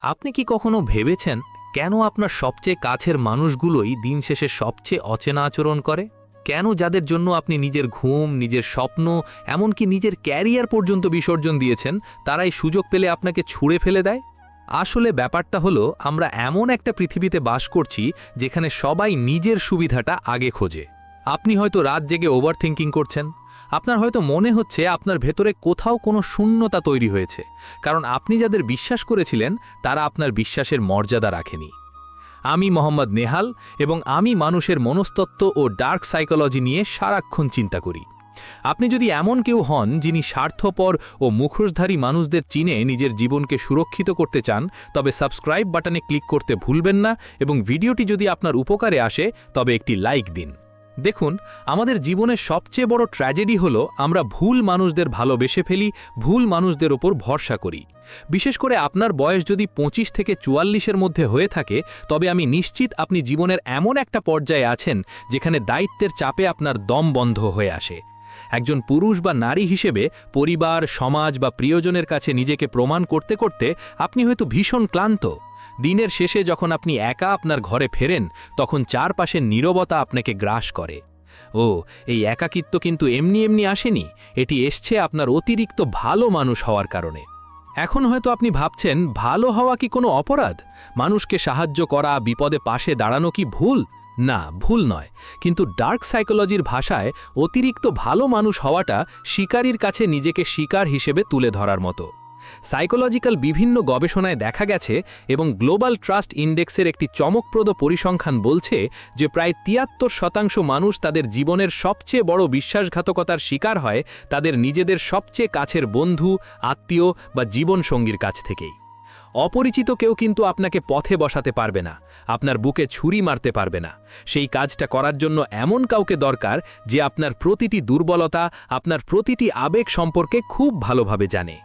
আপনি কি কখনো ভেবেছেন কেন আপনার সবচেয়ে কাছের মানুষগুলোই দিন শেষে সবচেয়ে অচেনা আচরণ করে? কেন যাদের জন্য আপনি নিজের ঘুম, নিজের স্বপ্ন, এমনকি নিজের ক্যারিয়ার পর্যন্ত বিসর্জন দিয়েছেন, তারাই সুযোগ পেলে আপনাকে ছুঁড়ে ফেলে দেয়? আসলে ব্যাপারটা হলো, আমরা এমন একটা পৃথিবীতে বাস করছি যেখানে সবাই নিজের সুবিধাটা আগে খোঁজে। আপনি হয়তো রাত জেগে ওভারথিংকিং করছেন। আপনার হয়তো মনে হচ্ছে আপনার ভেতরে কোথাও কোনো শূন্যতা তৈরি হয়েছে, কারণ আপনি যাদের বিশ্বাস করেছিলেন তারা আপনার বিশ্বাসের মর্যাদা রাখেনি। আমি মোহাম্মদ নেহাল, এবং আমি মানুষের মনস্তত্ত্ব ও ডার্ক সাইকোলজি নিয়ে সারাক্ষণ চিন্তা করি। আপনি যদি এমন কেউ হন যিনি স্বার্থপর ও মুখোশধারী মানুষদের চিনে নিজের জীবনকে সুরক্ষিত করতে চান, তবে সাবস্ক্রাইব বাটনে ক্লিক করতে ভুলবেন না, এবং ভিডিওটি যদি আপনার উপকারে আসে তবে একটি লাইক দিন। দেখুন, আমাদের জীবনের সবচেয়ে বড় ট্র্যাজেডি হলো আমরা ভুল মানুষদের ভালোবেসে ফেলি, ভুল মানুষদের ওপর ভরসা করি। বিশেষ করে আপনার বয়স যদি 25 থেকে 44-এর মধ্যে হয়ে থাকে, তবে আমি নিশ্চিত আপনি জীবনের এমন একটা পর্যায়ে আছেন যেখানে দায়িত্বের চাপে আপনার দম বন্ধ হয়ে আসে। একজন পুরুষ বা নারী হিসেবে পরিবার, সমাজ বা প্রিয়জনের কাছে নিজেকে প্রমাণ করতে করতে আপনি হয়তো ভীষণ ক্লান্ত। দিনের শেষে যখন আপনি একা আপনার ঘরে ফেরেন, তখন চারপাশের নীরবতা আপনাকে গ্রাস করে। ও, এই একাকিত্ব কিন্তু এমনি এমনি আসেনি, এটি এসছে আপনার অতিরিক্ত ভালো মানুষ হওয়ার কারণে। এখন হয়তো আপনি ভাবছেন, ভালো হওয়া কি কোনো অপরাধ? মানুষকে সাহায্য করা, বিপদে পাশে দাঁড়ানো কি ভুল? না, ভুল নয়। কিন্তু ডার্ক সাইকোলজির ভাষায় অতিরিক্ত ভালো মানুষ হওয়াটা শিকারীর কাছে নিজেকে শিকার হিসেবে তুলে ধরার মতো। সাইকোলজিক্যাল বিভিন্ন গবেষণায় দেখা গেছে, এবং গ্লোবাল ট্রাস্ট ইন্ডেক্সের একটি চমকপ্রদ পরিসংখ্যান বলছে যে প্রায় 73% মানুষ তাদের জীবনের সবচেয়ে বড় বিশ্বাসঘাতকতার শিকার হয় তাদের নিজেদের সবচেয়ে কাছের বন্ধু, আত্মীয় বা জীবনসঙ্গীর কাছ থেকেই। অপরিচিত কেউ কিন্তু আপনাকে পথে বসাতে পারবে না, আপনার বুকে ছুরি মারতে পারবে না। সেই কাজটা করার জন্য এমন কাউকে দরকার যে আপনার প্রতিটি দুর্বলতা, আপনার প্রতিটি আবেগ সম্পর্কে খুব ভালোভাবে জানে।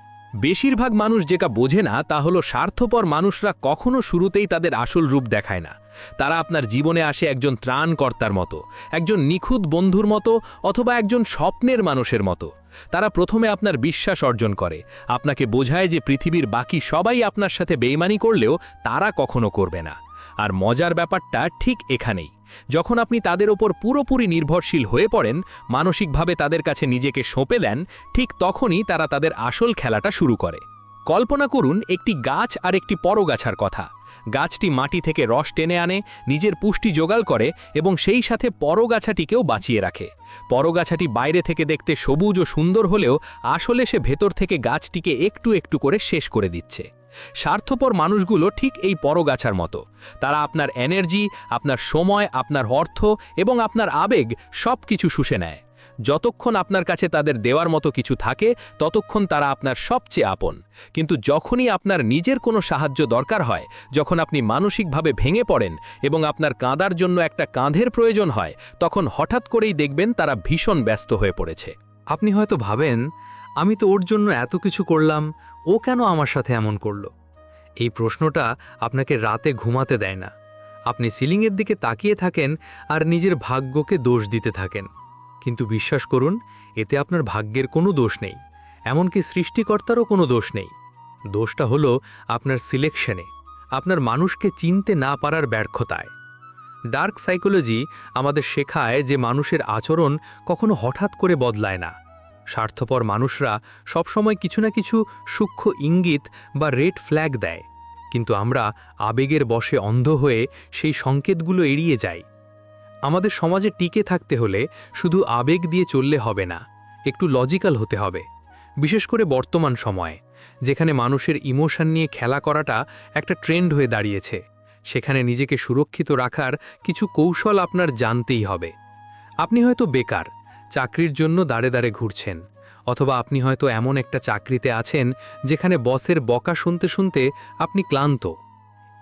বেশিরভাগ মানুষ যেটা বোঝে না তা হলো, স্বার্থপর মানুষরা কখনো শুরুতেই তাদের আসল রূপ দেখায় না। তারা আপনার জীবনে আসে একজন ত্রাণকর্তার মতো, একজন নিখুঁত বন্ধুর মতো, অথবা একজন স্বপ্নের মানুষের মতো। তারা প্রথমে আপনার বিশ্বাস অর্জন করে, আপনাকে বোঝায় যে পৃথিবীর বাকি সবাই আপনার সাথে বেইমানি করলেও তারা কখনো করবে না। আর মজার ব্যাপারটা ঠিক এখানেই, যখন আপনি তাদের ওপর পুরোপুরি নির্ভরশীল হয়ে পড়েন, মানসিকভাবে তাদের কাছে নিজেকে সঁপে দেন, ঠিক তখনই তারা তাদের আসল খেলাটা শুরু করে। কল্পনা করুন একটি গাছ আর একটি পরগাছার কথা। গাছটি মাটি থেকে রস টেনে আনে, নিজের পুষ্টি জোগাড় করে, এবং সেই সাথে পরগাছাটিকেও বাঁচিয়ে রাখে। পরগাছাটি বাইরে থেকে দেখতে সবুজ ও সুন্দর হলেও আসলে সে ভেতর থেকে গাছটিকে একটু একটু করে শেষ করে দিচ্ছে। স্বার্থপর মানুষগুলো ঠিক এই পরগাছার মতো। তারা আপনার এনার্জি, আপনার সময়, আপনার অর্থ এবং আপনার আবেগ সব কিছু শুষে নেয়। যতক্ষণ আপনার কাছে তাদের দেওয়ার মতো কিছু থাকে, ততক্ষণ তারা আপনার সবচেয়ে আপন। কিন্তু যখনই আপনার নিজের কোনো সাহায্য দরকার হয়, যখন আপনি মানসিকভাবে ভেঙে পড়েন এবং আপনার কাঁদার জন্য একটা কাঁধের প্রয়োজন হয়, তখন হঠাৎ করেই দেখবেন তারা ভীষণ ব্যস্ত হয়ে পড়েছে। আপনি হয়তো ভাবেন, আমি তো ওর জন্য এত কিছু করলাম, ও কেন আমার সাথে এমন করল? এই প্রশ্নটা আপনাকে রাতে ঘুমাতে দেয় না। আপনি সিলিংয়ের দিকে তাকিয়ে থাকেন আর নিজের ভাগ্যকে দোষ দিতে থাকেন। কিন্তু বিশ্বাস করুন, এতে আপনার ভাগ্যের কোনো দোষ নেই, এমনকি সৃষ্টিকর্তারও কোনো দোষ নেই। দোষটা হলো আপনার সিলেকশনে, আপনার মানুষকে চিনতে না পারার ব্যর্থতায়। ডার্ক সাইকোলজি আমাদের শেখায় যে মানুষের আচরণ কখনো হঠাৎ করে বদলায় না। স্বার্থপর মানুষরা সবসময় কিছু না কিছু সূক্ষ্ম ইঙ্গিত বা রেড ফ্ল্যাগ দেয়, কিন্তু আমরা আবেগের বশে অন্ধ হয়ে সেই সংকেতগুলো এড়িয়ে যাই। আমাদের সমাজে টিকে থাকতে হলে শুধু আবেগ দিয়ে চললে হবে না, একটু লজিক্যাল হতে হবে। বিশেষ করে বর্তমান সময়ে, যেখানে মানুষের ইমোশন নিয়ে খেলা করাটা একটা ট্রেন্ড হয়ে দাঁড়িয়েছে, সেখানে নিজেকে সুরক্ষিত রাখার কিছু কৌশল আপনার জানতেই হবে। আপনি হয়তো বেকার, চাকরির জন্য দাঁড়ে দাঁড়ে ঘুরছেন, অথবা আপনি হয়তো এমন একটা চাকরিতে আছেন যেখানে বসের বকা শুনতে শুনতে আপনি ক্লান্ত।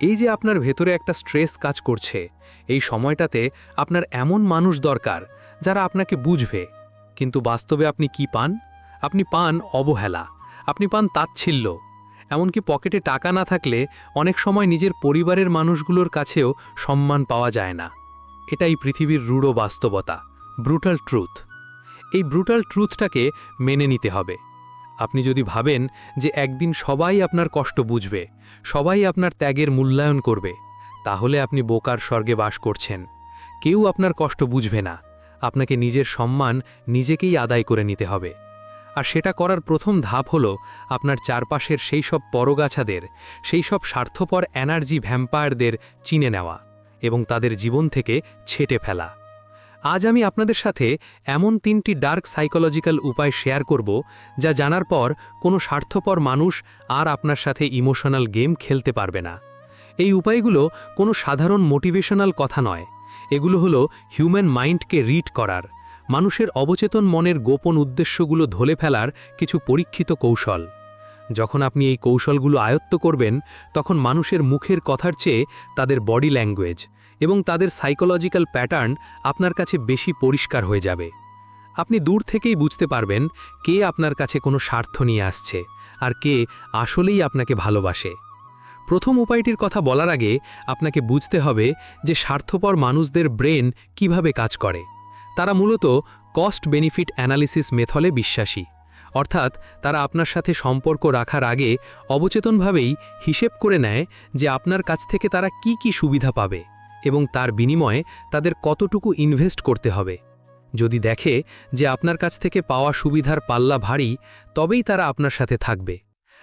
এই যে আপনার ভেতরে একটা স্ট্রেস কাজ করছে, এই সময়টাতে আপনার এমন মানুষ দরকার যারা আপনাকে বুঝবে। কিন্তু বাস্তবে আপনি কি পান? আপনি পান অবহেলা, আপনি পান তাচ্ছিল্য। এমনকি পকেটে টাকা না থাকলে অনেক সময় নিজের পরিবারের মানুষগুলোর কাছেও সম্মান পাওয়া যায় না। এটাই পৃথিবীর রূঢ় বাস্তবতা, ব্রুটাল ট্রুথ। এই ব্রুটাল ট্রুথটাকে মেনে নিতে হবে। আপনি যদি ভাবেন যে একদিন সবাই আপনার কষ্ট বুঝবে, সবাই আপনার ত্যাগের মূল্যায়ন করবে, তাহলে আপনি বোকার স্বর্গে বাস করছেন। কেউ আপনার কষ্ট বুঝবে না। আপনাকে নিজের সম্মান নিজেকেই আদায় করে নিতে হবে। আর সেটা করার প্রথম ধাপ হলো আপনার চারপাশের সেই সব পরগাছাদের, সেই সব স্বার্থপর এনার্জি ভ্যাম্পায়ারদের চিনে নেওয়া এবং তাদের জীবন থেকে ছেঁটে ফেলা। আজ আমি আপনাদের সাথে এমন 3টি ডার্ক সাইকোলজিক্যাল উপায় শেয়ার করব, যা জানার পর কোনো স্বার্থপর মানুষ আর আপনার সাথে ইমোশনাল গেম খেলতে পারবে না। এই উপায়গুলো কোনো সাধারণ মোটিভেশনাল কথা নয়। এগুলো হলো হিউম্যান মাইন্ডকে রিড করার, মানুষের অবচেতন মনের গোপন উদ্দেশ্যগুলো ধরে ফেলার কিছু পরীক্ষিত কৌশল। যখন আপনি এই কৌশলগুলো আয়ত্ত করবেন, তখন মানুষের মুখের কথার চেয়ে তাদের বডি ল্যাঙ্গুয়েজ এবং তাদের সাইকোলজিক্যাল প্যাটার্ন আপনার কাছে বেশি পরিষ্কার হয়ে যাবে। আপনি দূর থেকেই বুঝতে পারবেন কে আপনার কাছে কোনো স্বার্থ নিয়ে আসছে আর কে আসলেই আপনাকে ভালোবাসে। প্রথম উপায়টির কথা বলার আগে আপনাকে বুঝতে হবে যে স্বার্থপর মানুষদের ব্রেন কিভাবে কাজ করে। তারা মূলত কস্ট বেনিফিট অ্যানালিসিস মেথডে বিশ্বাসী, অর্থাৎ তারা আপনার সাথে সম্পর্ক রাখার আগে অবচেতনভাবেই হিসেব করে নেয় যে আপনার কাছ থেকে তারা কি কি সুবিধা পাবে এবং তার বিনিময়ে তাদের কতটুকু ইনভেস্ট করতে হবে। যদি দেখে যে আপনার কাছ থেকে পাওয়া সুবিধার পাল্লা ভারী, তবেই তারা আপনার সাথে থাকবে।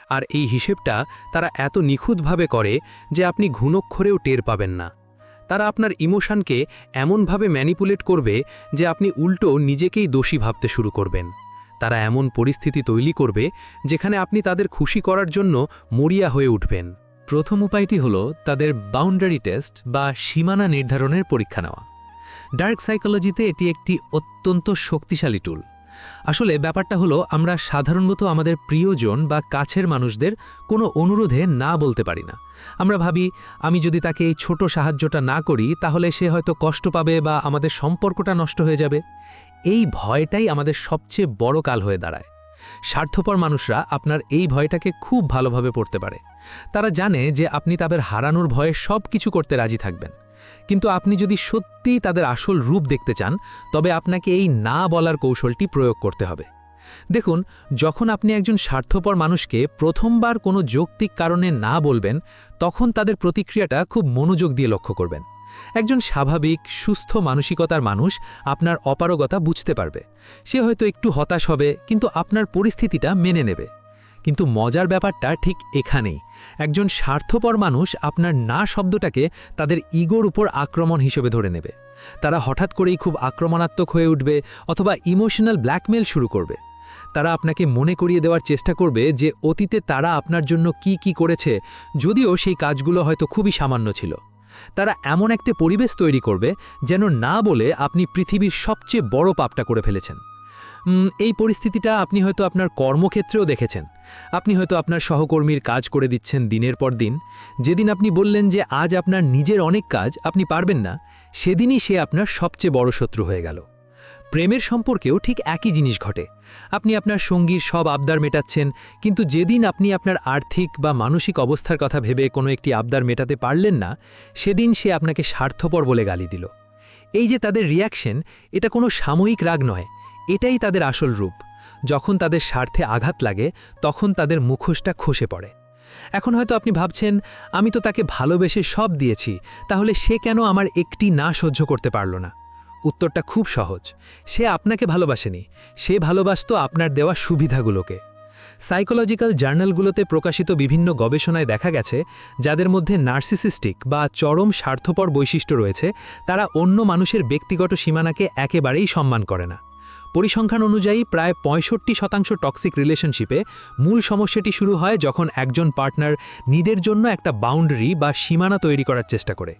আর এই হিসেবটা তারা এত নিখুঁতভাবে করে যে আপনি ঘুণক্ষরেও টের পাবেন না। তারা আপনার ইমোশনকে এমনভাবে ম্যানিপুলেট করবে যে আপনি উল্টো নিজেকেই দোষী ভাবতে শুরু করবেন। তারা এমন পরিস্থিতি তৈরি করবে যেখানে আপনি তাদের খুশি করার জন্য মরিয়া হয়ে উঠবেন। প্রথম উপায়টি হলো তাদের বাউন্ডারি টেস্ট বা সীমানা নির্ধারণের পরীক্ষা নেওয়া। ডার্ক সাইকোলজিতে এটি একটি অত্যন্ত শক্তিশালী টুল। আসলে ব্যাপারটা হলো আমরা সাধারণত আমাদের প্রিয়জন বা কাছের মানুষদের কোনো অনুরোধে না বলতে পারি না। আমরা ভাবি আমি যদি তাকে এই ছোট সাহায্যটা না করি তাহলে সে হয়তো কষ্ট পাবে বা আমাদের সম্পর্কটা নষ্ট হয়ে যাবে। এই ভয়টাই আমাদের সবচেয়ে বড় কাল হয়ে দাঁড়ায়। স্বার্থপর মানুষরা আপনার এই ভয়টাকে খুব ভালোভাবে পড়তে পারে। তারা জানে যে আপনি তাদের হারানোর ভয়ে সব কিছু করতে রাজি থাকবেন, কিন্তু আপনি যদি সত্যিই তাদের আসল রূপ দেখতে চান তবে আপনাকে এই না বলার কৌশলটি প্রয়োগ করতে হবে। দেখুন, যখন আপনি একজন স্বার্থপর মানুষকে প্রথমবার কোনো যৌক্তিক কারণে না বলবেন, তখন তাদের প্রতিক্রিয়াটা খুব মনোযোগ দিয়ে লক্ষ্য করবেন। একজন স্বাভাবিক সুস্থ মানসিকতার মানুষ আপনার অপারগতা বুঝতে পারবে। সে হয়তো একটু হতাশ হবে, কিন্তু আপনার পরিস্থিতিটা মেনে নেবে। কিন্তু মজার ব্যাপারটা ঠিক এখানেই। একজন স্বার্থপর মানুষ আপনার না শব্দটাকে তাদের ইগোর উপর আক্রমণ হিসেবে ধরে নেবে। তারা হঠাৎ করেই খুব আক্রমণাত্মক হয়ে উঠবে অথবা ইমোশনাল ব্ল্যাকমেল শুরু করবে। তারা আপনাকে মনে করিয়ে দেওয়ার চেষ্টা করবে যে অতীতে তারা আপনার জন্য কি কি করেছে, যদিও সেই কাজগুলো হয়তো খুবই সামান্য ছিল। তারা এমন একটা পরিবেশ তৈরি করবে যেন না বলে আপনি পৃথিবীর সবচেয়ে বড় পাপটা করে ফেলেছেন। এই পরিস্থিতিটা আপনি হয়তো আপনার কর্মক্ষেত্রেও দেখেছেন। আপনি হয়তো আপনার সহকর্মীর কাজ করে দিচ্ছেন দিনের পর দিন। যেদিন আপনি বললেন যে আজ আপনার নিজের অনেক কাজ আপনি পারবেন না, সেদিনই সে আপনার সবচেয়ে বড় শত্রু হয়ে গেল। প্রেমের সম্পর্কেও ঠিক একই জিনিস ঘটে। আপনি আপনার সঙ্গীর সব আবদার মেটাচ্ছেন, কিন্তু যেদিন আপনি আপনার আর্থিক বা মানসিক অবস্থার কথা ভেবে কোনো একটি আবদার মেটাতে পারলেন না, সেদিন সে আপনাকে স্বার্থপর বলে গালি দিল। এই যে তাদের রিয়াকশন, এটা কোনো সাময়িক রাগ নয়, এটাই তাদের আসল রূপ। যখন তাদের স্বার্থে আঘাত লাগে তখন তাদের মুখোশটা খসে পড়ে। এখন হয়তো আপনি ভাবছেন আমি তো তাকে ভালোবেসে সব দিয়েছি, তাহলে সে কেন আমার একটি না সহ্য করতে পারল না? উত্তরটা খুব সহজ। সে আপনাকে ভালোবাসেনি, সে ভালোবাসত আপনার দেওয়া সুবিধাগুলোকে। সাইকোলজিক্যাল জার্নালগুলোতে প্রকাশিত বিভিন্ন গবেষণায় দেখা গেছে যাদের মধ্যে নার্সিসিস্টিক বা চরম স্বার্থপর বৈশিষ্ট্য রয়েছে, তারা অন্য মানুষের ব্যক্তিগত সীমানাকে একেবারেই সম্মান করে না। পরিসংখ্যান অনুযায়ী প্রায় 65% টক্সিক রিলেশনশিপে মূল সমস্যাটি শুরু হয় যখন একজন পার্টনার নিজের জন্য একটা বাউন্ডারি বা সীমানা তৈরি করার চেষ্টা করে।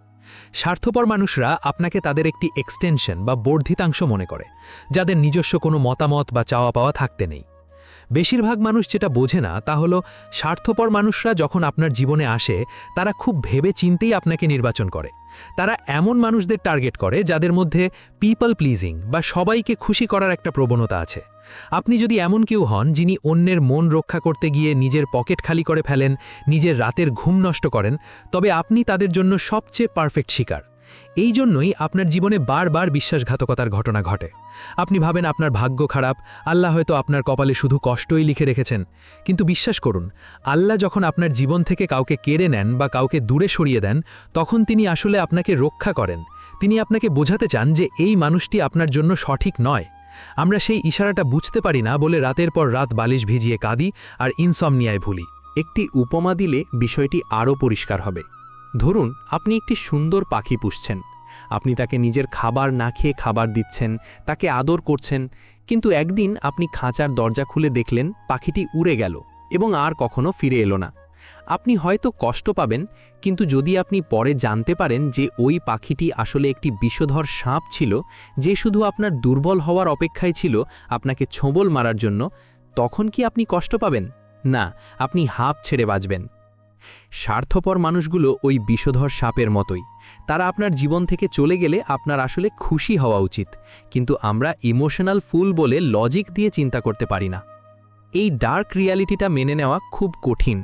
স্বার্থপর মানুষরা আপনাকে তাদের একটি এক্সটেনশন বা বর্ধিতাংশ মনে করে, যাদের নিজস্ব কোনো মতামত বা চাওয়া পাওয়া থাকতে নেই। বেশিরভাগ মানুষ যেটা বোঝে না তা হলো স্বার্থপর মানুষরা যখন আপনার জীবনে আসে তারা খুব ভেবে চিন্তেই আপনাকে নির্বাচন করে। তারা এমন মানুষদের টার্গেট করে যাদের মধ্যে পিপল প্লিজিং বা সবাইকে খুশি করার একটা প্রবণতা আছে। আপনি যদি এমন কেউ হন যিনি অন্যের মন রক্ষা করতে গিয়ে নিজের পকেট খালি করে ফেলেন, নিজের রাতের ঘুম নষ্ট করেন, তবে আপনি তাদের জন্য সবচেয়ে পারফেক্ট শিকার। এই জন্যই আপনার জীবনে বারবার বিশ্বাসঘাতকতার ঘটনা ঘটে। আপনি ভাবেন আপনার ভাগ্য খারাপ, আল্লাহ হয়তো আপনার কপালে শুধু কষ্টই লিখে রেখেছেন। কিন্তু বিশ্বাস করুন, আল্লাহ যখন আপনার জীবন থেকে কাউকে কেড়ে নেন বা কাউকে দূরে সরিয়ে দেন, তখন তিনি আসলে আপনাকে রক্ষা করেন। তিনি আপনাকে বোঝাতে চান যে এই মানুষটি আপনার জন্য সঠিক নয়। আমরা সেই ইশারাটা বুঝতে পারি না বলে রাতের পর রাত বালিশ ভিজিয়ে কাঁদি আর ইনসমনিয়ায় ভুলি। একটি উপমা দিলে বিষয়টি আরও পরিষ্কার হবে। ধরুন আপনি একটি সুন্দর পাখি পুষছেন। আপনি তাকে নিজের খাবার না খেয়ে খাবার দিচ্ছেন, তাকে আদর করছেন, কিন্তু একদিন আপনি খাঁচার দরজা খুলে দেখলেন পাখিটি উড়ে গেল এবং আর কখনো ফিরে এলো না। আপনি হয়তো কষ্ট পাবেন, কিন্তু যদি আপনি পরে জানতে পারেন যে ওই পাখিটি আসলে একটি বিষধর সাপ ছিল, যে শুধু আপনার দুর্বল হওয়ার অপেক্ষায় ছিল আপনাকে ছোবল মারার জন্য, তখন কি আপনি কষ্ট পাবেন? না, আপনি হাঁপ ছেড়ে বাঁচবেন। স্বার্থপর মানুষগুলো ওই বিষধর সাপের মতোই। তারা আপনার জীবন থেকে চলে গেলে আপনার আসলে খুশি হওয়া উচিত, কিন্তু আমরা ইমোশনাল ফুল বলে লজিক দিয়ে চিন্তা করতে পারি না। এই ডার্ক রিয়ালিটিটা মেনে নেওয়া খুব কঠিন।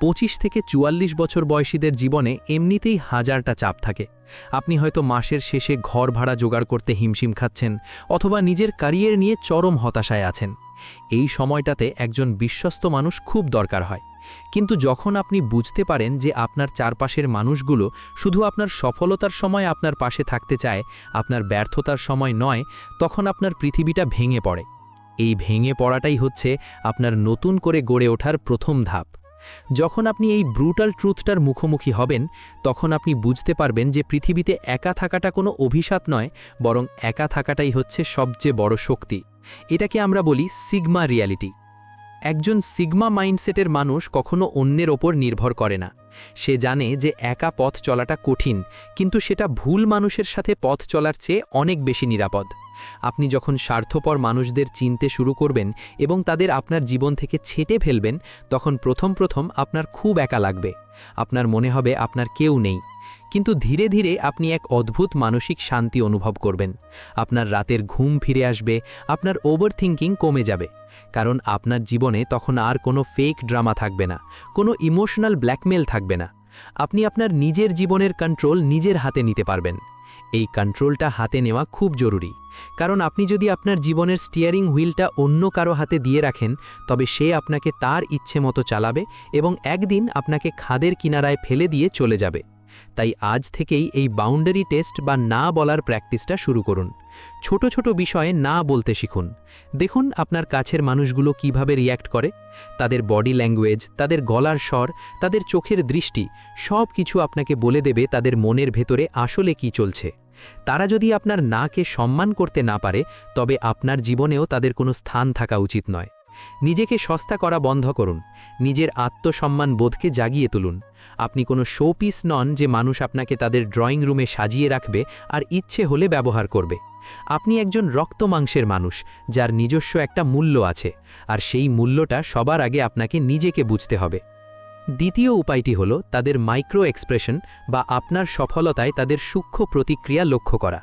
25 থেকে 44 বছর বয়সীদের জীবনে এমনিতেই হাজারটা চাপ থাকে। আপনি হয়তো মাসের শেষে ঘর ভাড়া জোগাড় করতে হিমশিম খাচ্ছেন, অথবা নিজের ক্যারিয়ার নিয়ে চরম হতাশায় আছেন। এই সময়টাতে একজন বিশ্বস্ত মানুষ খুব দরকার হয়। কিন্তু যখন আপনি বুঝতে পারেন যে আপনার চারপাশের মানুষগুলো শুধু আপনার সফলতার সময় আপনার পাশে থাকতে চায়, আপনার ব্যর্থতার সময় নয়, তখন আপনার পৃথিবীটা ভেঙে পড়ে। এই ভেঙে পড়াটাই হচ্ছে আপনার নতুন করে গড়ে ওঠার প্রথম ধাপ। যখন আপনি এই ব্রুটাল ট্রুথটার মুখোমুখি হবেন, তখন আপনি বুঝতে পারবেন যে পৃথিবীতে একা থাকাটা কোনো অভিশাপ নয়, বরং একা থাকাটাই হচ্ছে সবচেয়ে বড় শক্তি। এটাকে আমরা বলি সিগমা রিয়ালিটি। একজন সিগমা মাইন্ডসেটের মানুষ কখনো অন্যের ওপর নির্ভর করে না। সে জানে যে একা পথ চলাটা কঠিন, কিন্তু সেটা ভুল মানুষের সাথে পথ চলার চেয়ে অনেক বেশি নিরাপদ। আপনি যখন স্বার্থপর মানুষদের চিনতে শুরু করবেন এবং তাদের আপনার জীবন থেকে ছেঁটে ফেলবেন, তখন প্রথম প্রথম আপনার খুব একা লাগবে। আপনার মনে হবে আপনার কেউ নেই। কিন্তু ধীরে ধীরে আপনি এক অদ্ভুত মানসিক শান্তি অনুভব করবেন। আপনার রাতের ঘুম ফিরে আসবে, আপনার ওভারথিংকিং কমে যাবে, কারণ আপনার জীবনে তখন আর কোনো ফেক ড্রামা থাকবে না, কোনো ইমোশনাল ব্ল্যাকমেল থাকবে না। আপনি আপনার নিজের জীবনের কন্ট্রোল নিজের হাতে নিতে পারবেন। এই কন্ট্রোলটা হাতে নেওয়া খুব জরুরি, কারণ আপনি যদি আপনার জীবনের স্টিয়ারিং হুইলটা অন্য কারো হাতে দিয়ে রাখেন, তবে সে আপনাকে তার ইচ্ছে মতো চালাবে এবং একদিন আপনাকে খাদের কিনারায় ফেলে দিয়ে চলে যাবে। তাই আজ থেকেই এই বাউন্ডারি টেস্ট বা না বলার প্র্যাকটিসটা শুরু করুন। ছোট ছোট বিষয়ে না বলতে শিখুন। দেখুন আপনার কাছের মানুষগুলো কিভাবে রিয়্যাক্ট করে। তাদের বডি ল্যাঙ্গুয়েজ, তাদের গলার স্বর, তাদের চোখের দৃষ্টি, সব কিছু আপনাকে বলে দেবে তাদের মনের ভেতরে আসলে কি চলছে। তারা যদি আপনার নাকে সম্মান করতে না পারে, তবে আপনার জীবনেও তাদের কোনো স্থান থাকা উচিত নয়। নিজেকে সস্তা করা বন্ধ করুন। নিজের আত্মসম্মান বোধকে জাগিয়ে তুলুন। আপনি কোনো শোপিস নন যে মানুষ আপনাকে তাদের ড্রয়িং রুমে সাজিয়ে রাখবে আর ইচ্ছে হলে ব্যবহার করবে। আপনি একজন রক্ত মাংসের মানুষ, যার নিজস্ব একটা মূল্য আছে, আর সেই মূল্যটা সবার আগে আপনাকে নিজেকে বুঝতে হবে। দ্বিতীয় উপায়টি হল তাদের মাইক্রো এক্সপ্রেশন বা আপনার সফলতায় তাদের সূক্ষ্ম প্রতিক্রিয়া লক্ষ্য করা।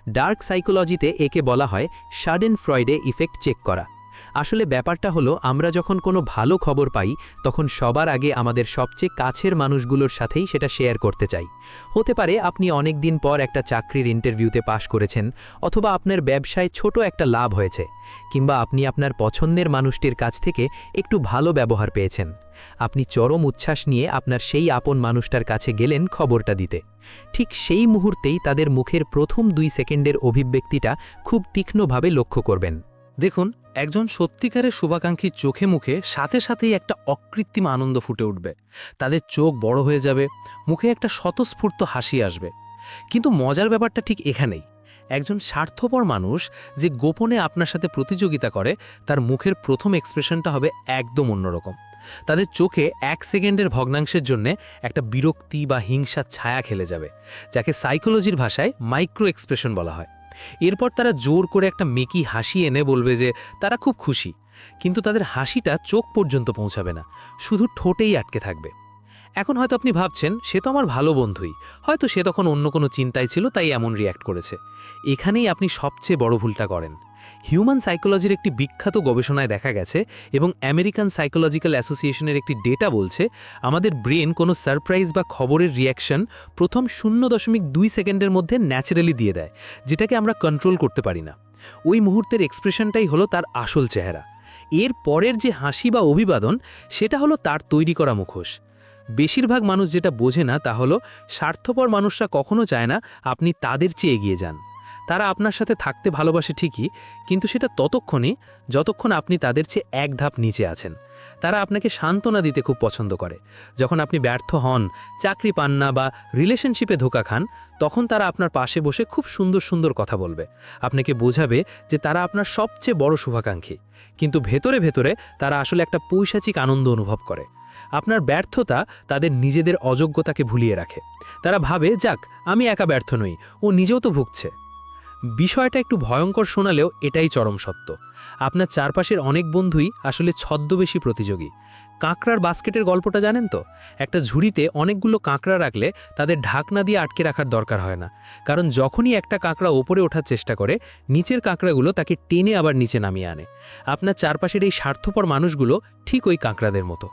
ডার্ক সাইকোলজিতে একে বলা হয় সাডেন ফ্রয়েডে ইফেক্ট চেক করা। আসলে ব্যাপারটা হলো, আমরা যখন কোনো ভালো খবর পাই, তখন সবার আগে আমাদের সবচেয়ে কাছের মানুষগুলোর সাথেই সেটা শেয়ার করতে চাই। হতে পারে আপনি অনেক দিন পর একটা চাকরির ইন্টারভিউতে পাশ করেছেন, অথবা আপনার ব্যবসায় ছোট একটা লাভ হয়েছে, কিংবা আপনি আপনার পছন্দের মানুষটির কাছ থেকে একটু ভালো ব্যবহার পেয়েছেন। আপনি চরম উচ্ছ্বাস নিয়ে আপনার সেই আপন মানুষটার কাছে গেলেন খবরটা দিতে। ঠিক সেই মুহূর্তেই তাদের মুখের প্রথম 2 সেকেন্ডের অভিব্যক্তিটা খুব তীক্ষ্ণভাবে লক্ষ্য করবেন। দেখুন, একজন সত্যিকারের শুভাকাঙ্ক্ষীর চোখে মুখে সাথে সাথেই একটা অকৃত্রিম আনন্দ ফুটে উঠবে। তাদের চোখ বড় হয়ে যাবে, মুখে একটা স্বতঃস্ফূর্ত হাসি আসবে। কিন্তু মজার ব্যাপারটা ঠিক এখানেই। একজন স্বার্থপর মানুষ যে গোপনে আপনার সাথে প্রতিযোগিতা করে, তার মুখের প্রথম এক্সপ্রেশনটা হবে একদম অন্যরকম। তাদের চোখে 1 সেকেন্ডের ভগ্নাংশের জন্য একটা বিরক্তি বা হিংসার ছায়া খেলে যাবে, যাকে সাইকোলজির ভাষায় মাইক্রো এক্সপ্রেশন বলা হয়। এরপর তারা জোর করে একটা মেকি হাসি এনে বলবে যে তারা খুব খুশি, কিন্তু তাদের হাসিটা চোখ পর্যন্ত পৌঁছাবে না, শুধু ঠোঁটেই আটকে থাকবে। এখন হয়তো আপনি ভাবছেন, সে তো আমার ভালো বন্ধুই, হয়তো সে তখন অন্য কোনো চিন্তায় ছিল, তাই এমন রিয়্যাক্ট করেছে। এখানেই আপনি সবচেয়ে বড় ভুলটা করেন। হিউম্যান সাইকোলজির একটি বিখ্যাত গবেষণায় দেখা গেছে এবং আমেরিকান সাইকোলজিক্যাল অ্যাসোসিয়েশনের একটি ডেটা বলছে আমাদের ব্রেন কোনো সারপ্রাইজ বা খবরের রিয়াকশন প্রথম 0.2 সেকেন্ডের মধ্যে ন্যাচারালি দিয়ে দেয়, যেটাকে আমরা কন্ট্রোল করতে পারি না। ওই মুহূর্তের এক্সপ্রেশনটাই হলো তার আসল চেহারা। এর পরের যে হাসি বা অভিবাদন, সেটা হলো তার তৈরি করা মুখোশ। বেশিরভাগ মানুষ যেটা বোঝে না তা হলো স্বার্থপর মানুষরা কখনো চায় না আপনি তাদের চেয়ে এগিয়ে যান। তারা আপনার সাথে থাকতে ভালোবাসে ঠিকই, কিন্তু সেটা ততক্ষণই যতক্ষণ আপনি তাদের চেয়ে এক ধাপ নিচে আছেন। তারা আপনাকে সান্ত্বনা দিতে খুব পছন্দ করে। যখন আপনি ব্যর্থ হন, চাকরি পান না বা রিলেশনশিপে ধোঁকা খান, তখন তারা আপনার পাশে বসে খুব সুন্দর সুন্দর কথা বলবে, আপনাকে বোঝাবে যে তারা আপনার সবচেয়ে বড় শুভাকাঙ্ক্ষী। কিন্তু ভেতরে ভেতরে তারা আসলে একটা পৈশাচিক আনন্দ অনুভব করে। আপনার ব্যর্থতা তাদের নিজেদের অযোগ্যতাকে ভুলিয়ে রাখে। তারা ভাবে, যাক, আমি একা ব্যর্থ নই, ও নিজেও তো ভুগছে। বিষয়টা একটু ভয়ঙ্কর শোনালেও এটাই চরম সত্য। আপনার চারপাশের অনেক বন্ধুই আসলে ছদ্মবেশী প্রতিযোগী। কাঁকড়ার বাস্কেটের গল্পটা জানেন তো? একটা ঝুড়িতে অনেকগুলো কাঁকড়া রাখলে তাদের ঢাকনা দিয়ে আটকে রাখার দরকার হয় না, কারণ যখনই একটা কাঁকড়া ওপরে ওঠার চেষ্টা করে, নিচের কাঁকড়াগুলো তাকে টেনে আবার নিচে নামিয়ে আনে। আপনার চারপাশের এই স্বার্থপর মানুষগুলো ঠিক ওই কাঁকড়াদের মতো।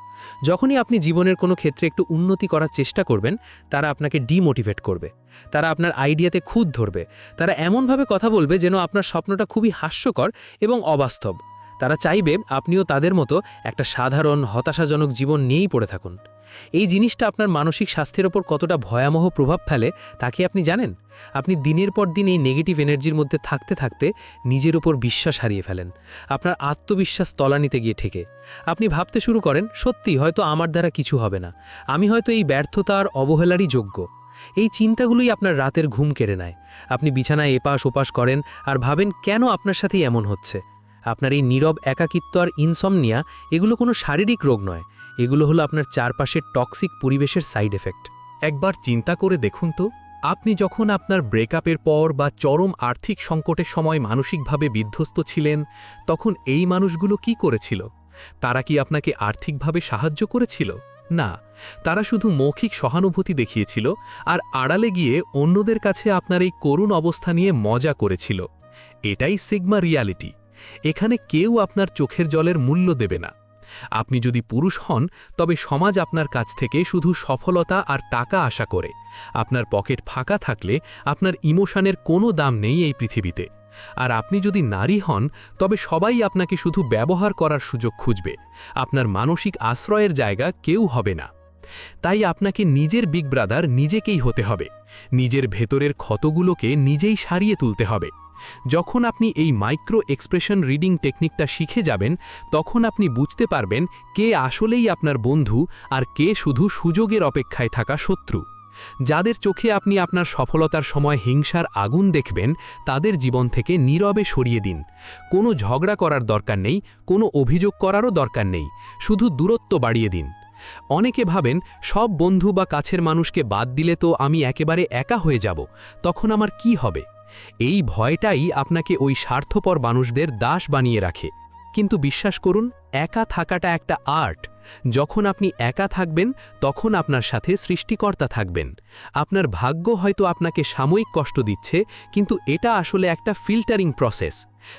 যখনই আপনি জীবনের কোনো ক্ষেত্রে একটু উন্নতি করার চেষ্টা করবেন, তারা আপনাকে ডিমোটিভেট করবে। তারা আপনার আইডিয়াতে খুঁত ধরবে। তারা এমনভাবে কথা বলবে যেন আপনার স্বপ্নটা খুবই হাস্যকর এবং অবাস্তব। তারা চাইবে আপনিও তাদের মতো একটা সাধারণ হতাশাজনক জীবন নিয়েই পড়ে থাকুন। এই জিনিসটা আপনার মানসিক স্বাস্থ্যের ওপর কতটা ভয়াবহ প্রভাব ফেলে তা কি আপনি জানেন? আপনি দিনের পর দিন এই নেগেটিভ এনার্জির মধ্যে থাকতে থাকতে নিজের উপর বিশ্বাস হারিয়ে ফেলেন। আপনার আত্মবিশ্বাস তলানিতে গিয়ে ঠেকে। আপনি ভাবতে শুরু করেন, সত্যি হয়তো আমার দ্বারা কিছু হবে না, আমি হয়তো এই ব্যর্থতা আর অবহেলারই যোগ্য। এই চিন্তাগুলোই আপনার রাতের ঘুম কেড়ে নেয়। আপনি বিছানায় এপাশ ওপাশ করেন আর ভাবেন কেন আপনার সাথেই এমন হচ্ছে। আপনার এই নীরব একাকিত্ব আর ইনসমনিয়া, এগুলো কোনো শারীরিক রোগ নয়, এগুলো হলো আপনার চারপাশের টক্সিক পরিবেশের সাইড এফেক্ট। একবার চিন্তা করে দেখুন তো, আপনি যখন আপনার ব্রেকআপের পর বা চরম আর্থিক সংকটের সময় মানসিকভাবে বিধ্বস্ত ছিলেন, তখন এই মানুষগুলো কি করেছিল? তারা কি আপনাকে আর্থিকভাবে সাহায্য করেছিল? না, তারা শুধু মৌখিক সহানুভূতি দেখিয়েছিল আর আড়ালে গিয়ে অন্যদের কাছে আপনার এই করুণ অবস্থা নিয়ে মজা করেছিল। এটাই সিগমা রিয়ালিটি। এখানে কেউ আপনার চোখের জলের মূল্য দেবে না। আপনি যদি পুরুষ হন, তবে সমাজ আপনার কাছ থেকে শুধু সফলতা আর টাকা আশা করে। আপনার পকেট ফাঁকা থাকলে আপনার ইমোশনের কোনো দাম নেই এই পৃথিবীতে। আর আপনি যদি নারী হন, তবে সবাই আপনাকে শুধু ব্যবহার করার সুযোগ খুঁজবে। আপনার মানসিক আশ্রয়ের জায়গা কেউ হবে না। তাই আপনাকে নিজের বিগ ব্রাদার নিজেকেই হতে হবে। নিজের ভেতরের ক্ষতগুলোকে নিজেই সারিয়ে তুলতে হবে। যখন আপনি এই মাইক্রো এক্সপ্রেশন রিডিং টেকনিকটা শিখে যাবেন, তখন আপনি বুঝতে পারবেন কে আসলেই আপনার বন্ধু আর কে শুধু সুযোগের অপেক্ষায় থাকা শত্রু। যাদের চোখে আপনি আপনার সফলতার সময় হিংসার আগুন দেখবেন, তাদের জীবন থেকে নীরবে সরিয়ে দিন। কোনো ঝগড়া করার দরকার নেই, কোনো অভিযোগ করারও দরকার নেই, শুধু দূরত্ব বাড়িয়ে দিন। অনেকে ভাবেন, সব বন্ধু বা কাছের মানুষকে বাদ দিলে তো আমি একেবারে একা হয়ে যাব, তখন আমার কি হবে? এই ভয়টাই আপনাকে ওই স্বার্থপর মানুষদের দাস বানিয়ে রাখে। কিন্তু বিশ্বাস করুন, একা থাকাটা একটা আর্ট। যখন আপনি একা থাকবেন, তখন আপনার সাথে সৃষ্টিকর্তা থাকবেন। আপনার ভাগ্য হয়তো আপনাকে সাময়িক কষ্ট দিচ্ছে, কিন্তু এটা আসলে একটা ফিল্টারিং প্রসেস।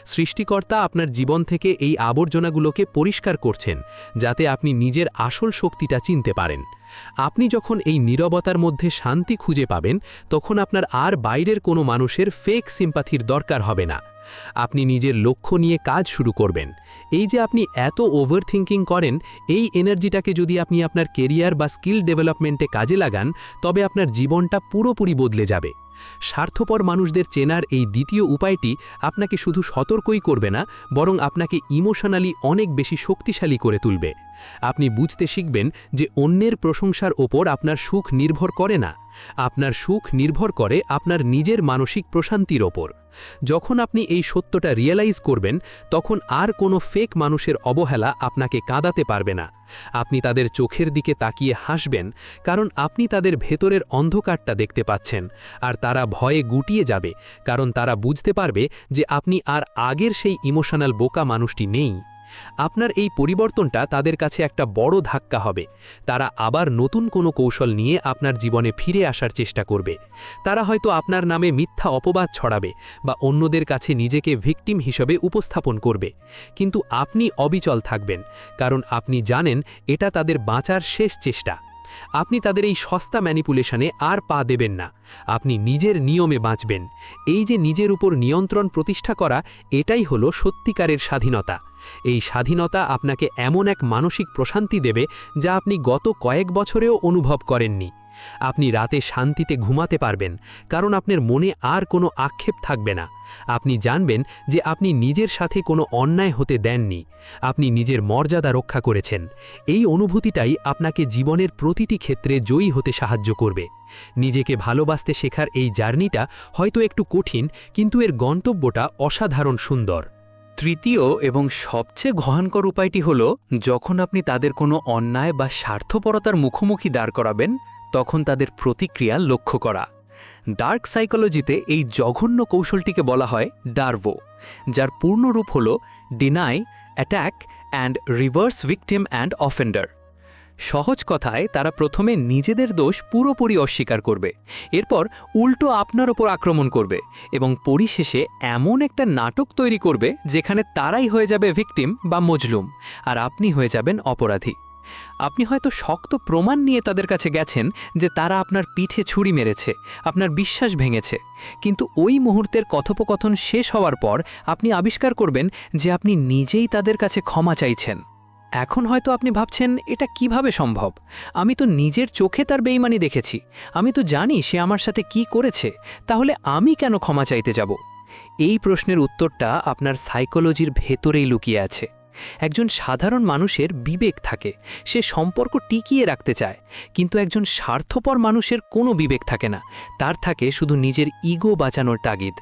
সৃষ্টিকর্তা আপনার জীবন থেকে এই আবর্জনাগুলোকে পরিষ্কার করছেন, যাতে আপনি নিজের আসল শক্তিটা চিনতে পারেন। আপনি যখন এই নীরবতার মধ্যে শান্তি খুঁজে পাবেন, তখন আপনার আর বাইরের কোনো মানুষের ফেক সিম্পাথির দরকার হবে না। আপনি নিজের লক্ষ্য নিয়ে কাজ শুরু করবেন। এই যে আপনি এত ওভার থিঙ্কিং করেন, এই এনার্জিটাকে যদি আপনি আপনার কেরিয়ার বা স্কিল ডেভেলপমেন্টে কাজে লাগান, তবে আপনার জীবনটা পুরোপুরি বদলে যাবে। স্বার্থপর মানুষদের চেনার এই দ্বিতীয় উপায়টি আপনাকে শুধু সতর্কই করবে না, বরং আপনাকে ইমোশনালি অনেক বেশি শক্তিশালী করে তুলবে। আপনি বুঝতে শিখবেন যে অন্যের প্রশংসার ওপর আপনার সুখ নির্ভর করে না, আপনার সুখ নির্ভর করে আপনার নিজের মানসিক প্রশান্তির ওপর। যখন আপনি এই সত্যটা রিয়েলাইজ করবেন, তখন আর কোনো ফেক মানুষের অবহেলা আপনাকে কাঁদাতে পারবে না। আপনি তাদের চোখের দিকে তাকিয়ে হাসবেন, কারণ আপনি তাদের ভেতরের অন্ধকারটা দেখতে পাচ্ছেন, আর তারা ভয়ে গুটিয়ে যাবে, কারণ তারা বুঝতে পারবে যে আপনি আর আগের সেই ইমোশনাল বোকা মানুষটি নেই। আপনার এই পরিবর্তনটা তাদের কাছে একটা বড় ধাক্কা হবে। তারা আবার নতুন কোনো কৌশল নিয়ে আপনার জীবনে ফিরে আসার চেষ্টা করবে। তারা হয়তো আপনার নামে মিথ্যা অপবাদ ছড়াবে বা অন্যদের কাছে নিজেকে ভিকটিম হিসেবে উপস্থাপন করবে। কিন্তু আপনি অবিচল থাকবেন, কারণ আপনি জানেন এটা তাদের বাঁচার শেষ চেষ্টা। আপনি তাদের এই সস্তা ম্যানিপুলেশনে আর পা দেবেন না। আপনি নিজের নিয়মে বাঁচবেন। এই যে নিজের উপর নিয়ন্ত্রণ প্রতিষ্ঠা করা, এটাই হলো সত্যিকারের স্বাধীনতা। এই স্বাধীনতা আপনাকে এমন এক মানসিক প্রশান্তি দেবে যা আপনি গত কয়েক বছরেও অনুভব করেননি। আপনি রাতে শান্তিতে ঘুমাতে পারবেন, কারণ আপনার মনে আর কোনো আক্ষেপ থাকবে না। আপনি জানবেন যে আপনি নিজের সাথে কোনো অন্যায় হতে দেননি। আপনি নিজের মর্যাদা রক্ষা করেছেন। এই অনুভূতিটাই আপনাকে জীবনের প্রতিটি ক্ষেত্রে জয়ী হতে সাহায্য করবে। নিজেকে ভালোবাসতে শেখার এই জার্নিটা হয়তো একটু কঠিন, কিন্তু এর গন্তব্যটা অসাধারণ সুন্দর। তৃতীয় এবং সবচেয়ে ভয়ঙ্কর উপায়টি হল, যখন আপনি তাদের কোনো অন্যায় বা স্বার্থপরতার মুখোমুখি দাঁড় করাবেন, তখন তাদের প্রতিক্রিয়া লক্ষ্য করা। ডার্ক সাইকোলজিতে এই জঘন্য কৌশলটিকে বলা হয় ডার্ভো, যার পূর্ণ রূপ হল deny, attack and reverse victim and offender. সহজ কথায়, তারা প্রথমে নিজেদের দোষ পুরোপুরি অস্বীকার করবে, এরপর উল্টো আপনার ওপর আক্রমণ করবে এবং পরিশেষে এমন একটা নাটক তৈরি করবে যেখানে তারাই হয়ে যাবে ভিকটিম বা মজলুম, আর আপনি হয়ে যাবেন অপরাধী। আপনি হয়তো শক্ত প্রমাণ নিয়ে তাদের কাছে গেছেন যে তারা আপনার পিঠে ছুরি মেরেছে, আপনার বিশ্বাস ভেঙেছে, কিন্তু ওই মুহূর্তের কথোপকথন শেষ হওয়ার পর আপনি আবিষ্কার করবেন যে আপনি নিজেই তাদের কাছে ক্ষমা চাইছেন। এখন হয়তো আপনি ভাবছেন, এটা কিভাবে সম্ভব? আমি তো নিজের চোখে তার বেইমানি দেখেছি, আমি তো জানি সে আমার সাথে কি করেছে, তাহলে আমি কেন ক্ষমা চাইতে যাব? এই প্রশ্নের উত্তরটা আপনার সাইকোলজির ভেতরেই লুকিয়ে আছে। একজন সাধারণ মানুষের বিবেক থাকে, সে সম্পর্ক টিকিয়ে রাখতে চায়, কিন্তু একজন স্বার্থপর মানুষের কোনো বিবেক থাকে না, তার থাকে শুধু নিজের ইগো বাঁচানোর তাগিদ।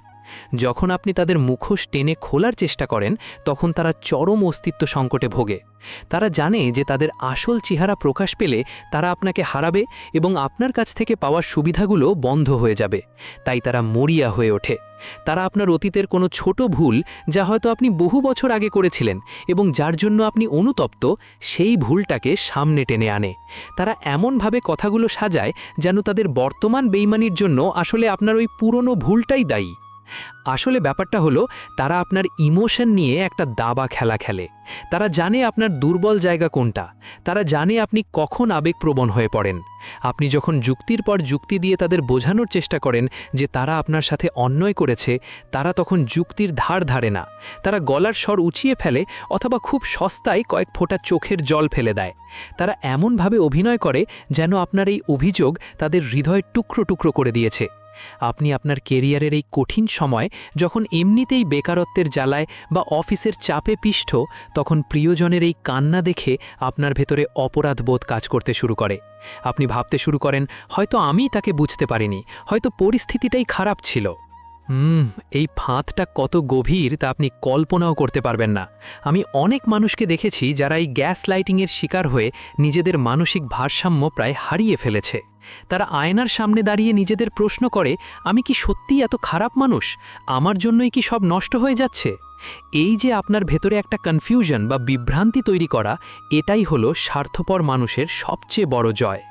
যখন আপনি তাদের মুখোশ টেনে খোলার চেষ্টা করেন, তখন তারা চরম অস্তিত্ব সংকটে ভোগে। তারা জানে যে তাদের আসল চেহারা প্রকাশ পেলে তারা আপনাকে হারাবে এবং আপনার কাছ থেকে পাওয়ার সুবিধাগুলো বন্ধ হয়ে যাবে, তাই তারা মরিয়া হয়ে ওঠে। তারা আপনার অতীতের কোনো ছোট ভুল, যা হয়তো আপনি বহু বছর আগে করেছিলেন এবং যার জন্য আপনি অনুতপ্ত, সেই ভুলটাকে সামনে টেনে আনে। তারা এমনভাবে কথাগুলো সাজায় যেন তাদের বর্তমান বেইমানির জন্য আসলে আপনার ওই পুরনো ভুলটাই দায়ী। আসলে ব্যাপারটা হলো, তারা আপনার ইমোশন নিয়ে একটা দাবা খেলা খেলে। তারা জানে আপনার দুর্বল জায়গা কোনটা, তারা জানে আপনি কখন আবেগপ্রবণ হয়ে পড়েন। আপনি যখন যুক্তির পর যুক্তি দিয়ে তাদের বোঝানোর চেষ্টা করেন যে তারা আপনার সাথে অন্যায় করেছে, তারা তখন যুক্তির ধার ধারে না। তারা গলার স্বর উঁচিয়ে ফেলে অথবা খুব সস্তায় কয়েক ফোঁটা চোখের জল ফেলে দেয়। তারা এমনভাবে অভিনয় করে যেন আপনার এই অভিযোগ তাদের হৃদয় টুকরো টুকরো করে দিয়েছে। আপনি আপনার কেরিয়ারের এই কঠিন সময়, যখন এমনিতেই বেকারত্বের জ্বালায় বা অফিসের চাপে পিষ্ট, তখন প্রিয়জনের এই কান্না দেখে আপনার ভেতরে অপরাধবোধ কাজ করতে শুরু করে। আপনি ভাবতে শুরু করেন, হয়তো আমি তাকে বুঝতে পারিনি, হয়তো পরিস্থিতিটাই খারাপ ছিল। এই ফাঁদটা কত গভীর তা আপনি কল্পনাও করতে পারবেন না। আমি অনেক মানুষকে দেখেছি যারা এই গ্যাস লাইটিংয়ের শিকার হয়ে নিজেদের মানসিক ভারসাম্য প্রায় হারিয়ে ফেলেছে। তারা আয়নার সামনে দাঁড়িয়ে নিজেদের প্রশ্ন করে, আমি কি সত্যিই এত খারাপ মানুষ? আমার জন্যই কি সব নষ্ট হয়ে যাচ্ছে? এই যে আপনার ভেতরে একটা কনফিউশন বা বিভ্রান্তি তৈরি করা, এটাই হলো স্বার্থপর মানুষের সবচেয়ে বড় জয়।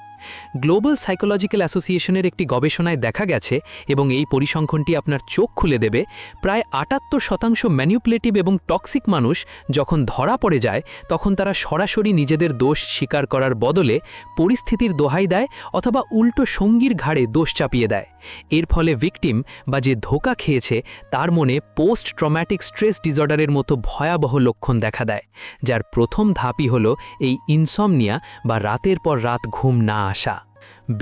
গ্লোবাল সাইকোলজিক্যাল অ্যাসোসিয়েশনের একটি গবেষণায় দেখা গেছে, এবং এই পরিসংখ্যানটি আপনার চোখ খুলে দেবে, প্রায় ৭৮% ম্যানিপুলেটিভ এবং টক্সিক মানুষ যখন ধরা পড়ে যায়, তখন তারা সরাসরি নিজেদের দোষ স্বীকার করার বদলে পরিস্থিতির দোহাই দেয় অথবা উল্টো সঙ্গীর ঘাড়ে দোষ চাপিয়ে দেয়। এর ফলে ভিকটিম বা যে ধোঁকা খেয়েছে, তার মনে পোস্ট ট্রমাটিক স্ট্রেস ডিসঅর্ডারের মতো ভয়াবহ লক্ষণ দেখা দেয়, যার প্রথম ধাপই হলো এই ইনসমনিয়া বা রাতের পর রাত ঘুম না আসা।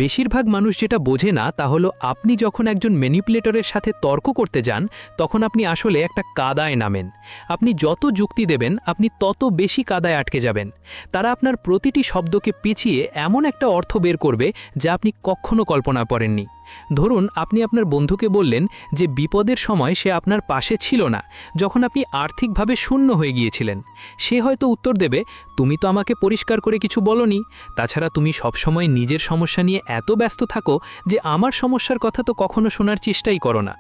বেশিরভাগ মানুষ যেটা বোঝে না তা হলো, আপনি যখন একজন ম্যানিপুলেটরের সাথে তর্ক করতে যান, তখন আপনি আসলে একটা কাদায় নামেন। আপনি যত যুক্তি দেবেন, আপনি তত বেশি কাদায় আটকে যাবেন। তারা আপনার প্রতিটি শব্দকে পেঁচিয়ে এমন একটা অর্থ বের করবে যা আপনি কখনো কল্পনা করেননি। ধরুন, আপনি আপনার বন্ধুকে বললেন যে বিপদের সময় সে আপনার পাশে ছিল না, যখন আপনি আর্থিকভাবে শূন্য হয়ে গিয়েছিলেন। সে হয়তো উত্তর দেবে, তুমি তো আমাকে পরিষ্কার করে কিছু বলনি। তাছাড়া তুমি সবসময় নিজের সমস্যা নিয়ে এত ব্যস্ত থাকো যে আমার সমস্যার কথা তো কখনো শোনার চেষ্টাই করো না।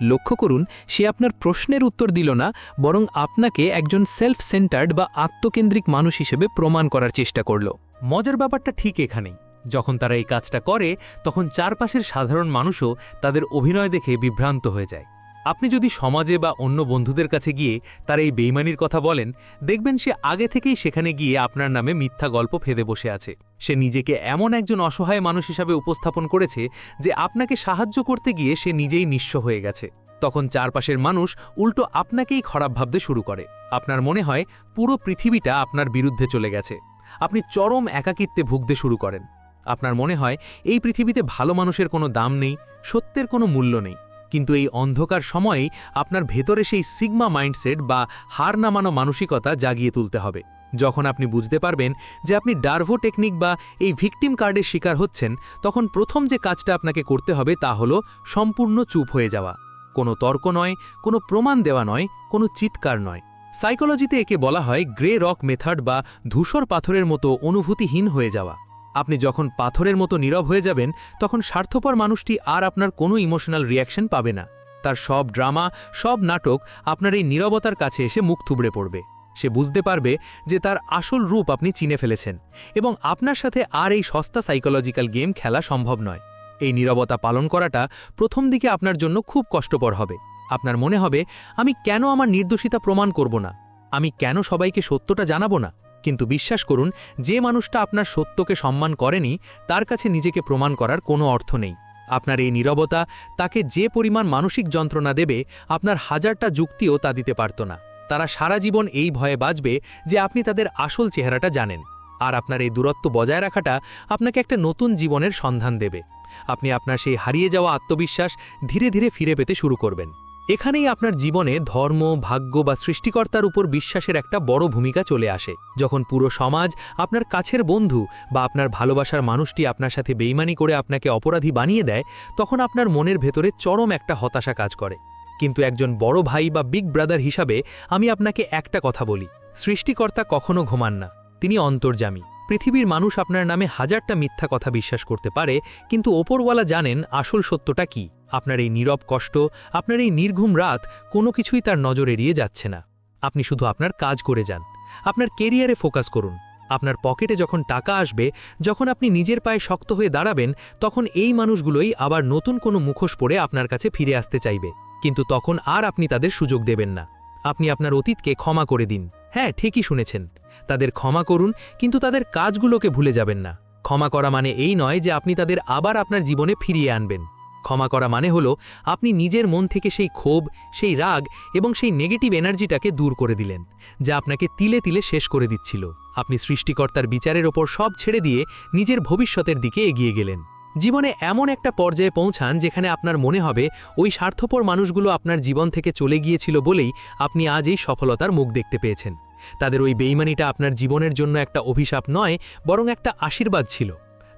লক্ষ্য করুন, সে আপনার প্রশ্নের উত্তর দিল না, বরং আপনাকে একজন সেলফ সেন্টার্ড বা আত্মকেন্দ্রিক মানুষ হিসেবে প্রমাণ করার চেষ্টা করল। মজার ব্যাপারটা ঠিক এখানেই। যখন তারা এই কাজটা করে তখন চারপাশের সাধারণ মানুষও তাদের অভিনয় দেখে বিভ্রান্ত হয়ে যায়। আপনি যদি সমাজে বা অন্য বন্ধুদের কাছে গিয়ে তার এই বেইমানির কথা বলেন, দেখবেন সে আগে থেকেই সেখানে গিয়ে আপনার নামে মিথ্যা গল্প ফেঁদে বসে আছে। সে নিজেকে এমন একজন অসহায় মানুষ হিসাবে উপস্থাপন করেছে যে আপনাকে সাহায্য করতে গিয়ে সে নিজেই নিঃস্ব হয়ে গেছে। তখন চারপাশের মানুষ উল্টো আপনাকেই খারাপ ভাবতে শুরু করে। আপনার মনে হয় পুরো পৃথিবীটা আপনার বিরুদ্ধে চলে গেছে। আপনি চরম একাকিত্বে ভুগতে শুরু করেন। আপনার মনে হয় এই পৃথিবীতে ভালো মানুষের কোনো দাম নেই, সত্যের কোনো মূল্য নেই। কিন্তু এই অন্ধকার সময়েই আপনার ভেতরে সেই সিগমা মাইন্ডসেট বা হার নামানো মানসিকতা জাগিয়ে তুলতে হবে। যখন আপনি বুঝতে পারবেন যে আপনি ডার্ভো টেকনিক বা এই ভিকটিম কার্ডের শিকার হচ্ছেন, তখন প্রথম যে কাজটা আপনাকে করতে হবে তা হলো সম্পূর্ণ চুপ হয়ে যাওয়া। কোনো তর্ক নয়, কোনো প্রমাণ দেওয়া নয়, কোনো চিৎকার নয়। সাইকোলজিতে একে বলা হয় গ্রে রক মেথড বা ধূসর পাথরের মতো অনুভূতিহীন হয়ে যাওয়া। আপনি যখন পাথরের মতো নীরব হয়ে যাবেন, তখন স্বার্থপর মানুষটি আর আপনার কোনো ইমোশনাল রিয়াকশন পাবে না। তার সব ড্রামা, সব নাটক আপনার এই নীরবতার কাছে এসে মুখ থুবড়ে পড়বে। সে বুঝতে পারবে যে তার আসল রূপ আপনি চিনে ফেলেছেন এবং আপনার সাথে আর এই সস্তা সাইকোলজিক্যাল গেম খেলা সম্ভব নয়। এই নীরবতা পালন করাটা প্রথম দিকে আপনার জন্য খুব কষ্টকর হবে। আপনার মনে হবে, আমি কেন আমার নির্দোষিতা প্রমাণ করব না? আমি কেন সবাইকে সত্যটা জানাবো না? কিন্তু বিশ্বাস করুন, যে মানুষটা আপনার সত্যকে সম্মান করেনি তার কাছে নিজেকে প্রমাণ করার কোনো অর্থ নেই। আপনার এই নীরবতা তাকে যে পরিমাণ মানসিক যন্ত্রণা দেবে, আপনার হাজারটা যুক্তিও তা দিতে পারত না। তারা সারা জীবন এই ভয়ে বাঁচবে যে আপনি তাদের আসল চেহারাটা জানেন। আর আপনার এই দূরত্ব বজায় রাখাটা আপনাকে একটা নতুন জীবনের সন্ধান দেবে। আপনি আপনার সেই হারিয়ে যাওয়া আত্মবিশ্বাস ধীরে ধীরে ফিরে পেতে শুরু করবেন। এখানেই আপনার জীবনে ধর্ম, ভাগ্য বা সৃষ্টিকর্তার উপর বিশ্বাসের একটা বড় ভূমিকা চলে আসে। যখন পুরো সমাজ, আপনার কাছের বন্ধু বা আপনার ভালোবাসার মানুষটি আপনার সাথে বেইমানি করে আপনাকে অপরাধী বানিয়ে দেয়, তখন আপনার মনের ভেতরে চরম একটা হতাশা কাজ করে। কিন্তু একজন বড় ভাই বা বিগ ব্রাদার হিসাবে আমি আপনাকে একটা কথা বলি, সৃষ্টিকর্তা কখনো ঘুমান না, তিনি অন্তর্যামী। পৃথিবীর মানুষ আপনার নামে হাজারটা মিথ্যা কথা বিশ্বাস করতে পারে, কিন্তু ওপরওয়ালা জানেন আসল সত্যটা কি। আপনার এই নীরব কষ্ট, আপনার এই নির্ঘুম রাত, কোনো কিছুই তার নজর এড়িয়ে যাচ্ছে না। আপনি শুধু আপনার কাজ করে যান, আপনার কেরিয়ারে ফোকাস করুন। আপনার পকেটে যখন টাকা আসবে, যখন আপনি নিজের পায়ে শক্ত হয়ে দাঁড়াবেন, তখন এই মানুষগুলোই আবার নতুন কোনো মুখোশ পরে আপনার কাছে ফিরে আসতে চাইবে। কিন্তু তখন আর আপনি তাদের সুযোগ দেবেন না। আপনি আপনার অতীতকে ক্ষমা করে দিন। হ্যাঁ, ঠিকই শুনেছেন, তাদের ক্ষমা করুন, কিন্তু তাদের কাজগুলোকে ভুলে যাবেন না। ক্ষমা করা মানে এই নয় যে আপনি তাদের আবার আপনার জীবনে ফিরিয়ে আনবেন। ক্ষমা করা মানে হলো আপনি নিজের মন থেকে সেই ক্ষোভ, সেই রাগ এবং সেই নেগেটিভ এনার্জিটাকে দূর করে দিলেন, যা আপনাকে তিলে তিলে শেষ করে দিচ্ছিল। আপনি সৃষ্টিকর্তার বিচারের ওপর সব ছেড়ে দিয়ে নিজের ভবিষ্যতের দিকে এগিয়ে গেলেন। জীবনে এমন একটা পর্যায়ে পৌঁছান যেখানে আপনার মনে হবে ওই স্বার্থপর মানুষগুলো আপনার জীবন থেকে চলে গিয়েছিল বলেই আপনি আজ এই সফলতার মুখ দেখতে পেয়েছেন। তাদের ওই বেইমানিটা আপনার জীবনের জন্য একটা অভিশাপ নয়, বরং একটা আশীর্বাদ ছিল।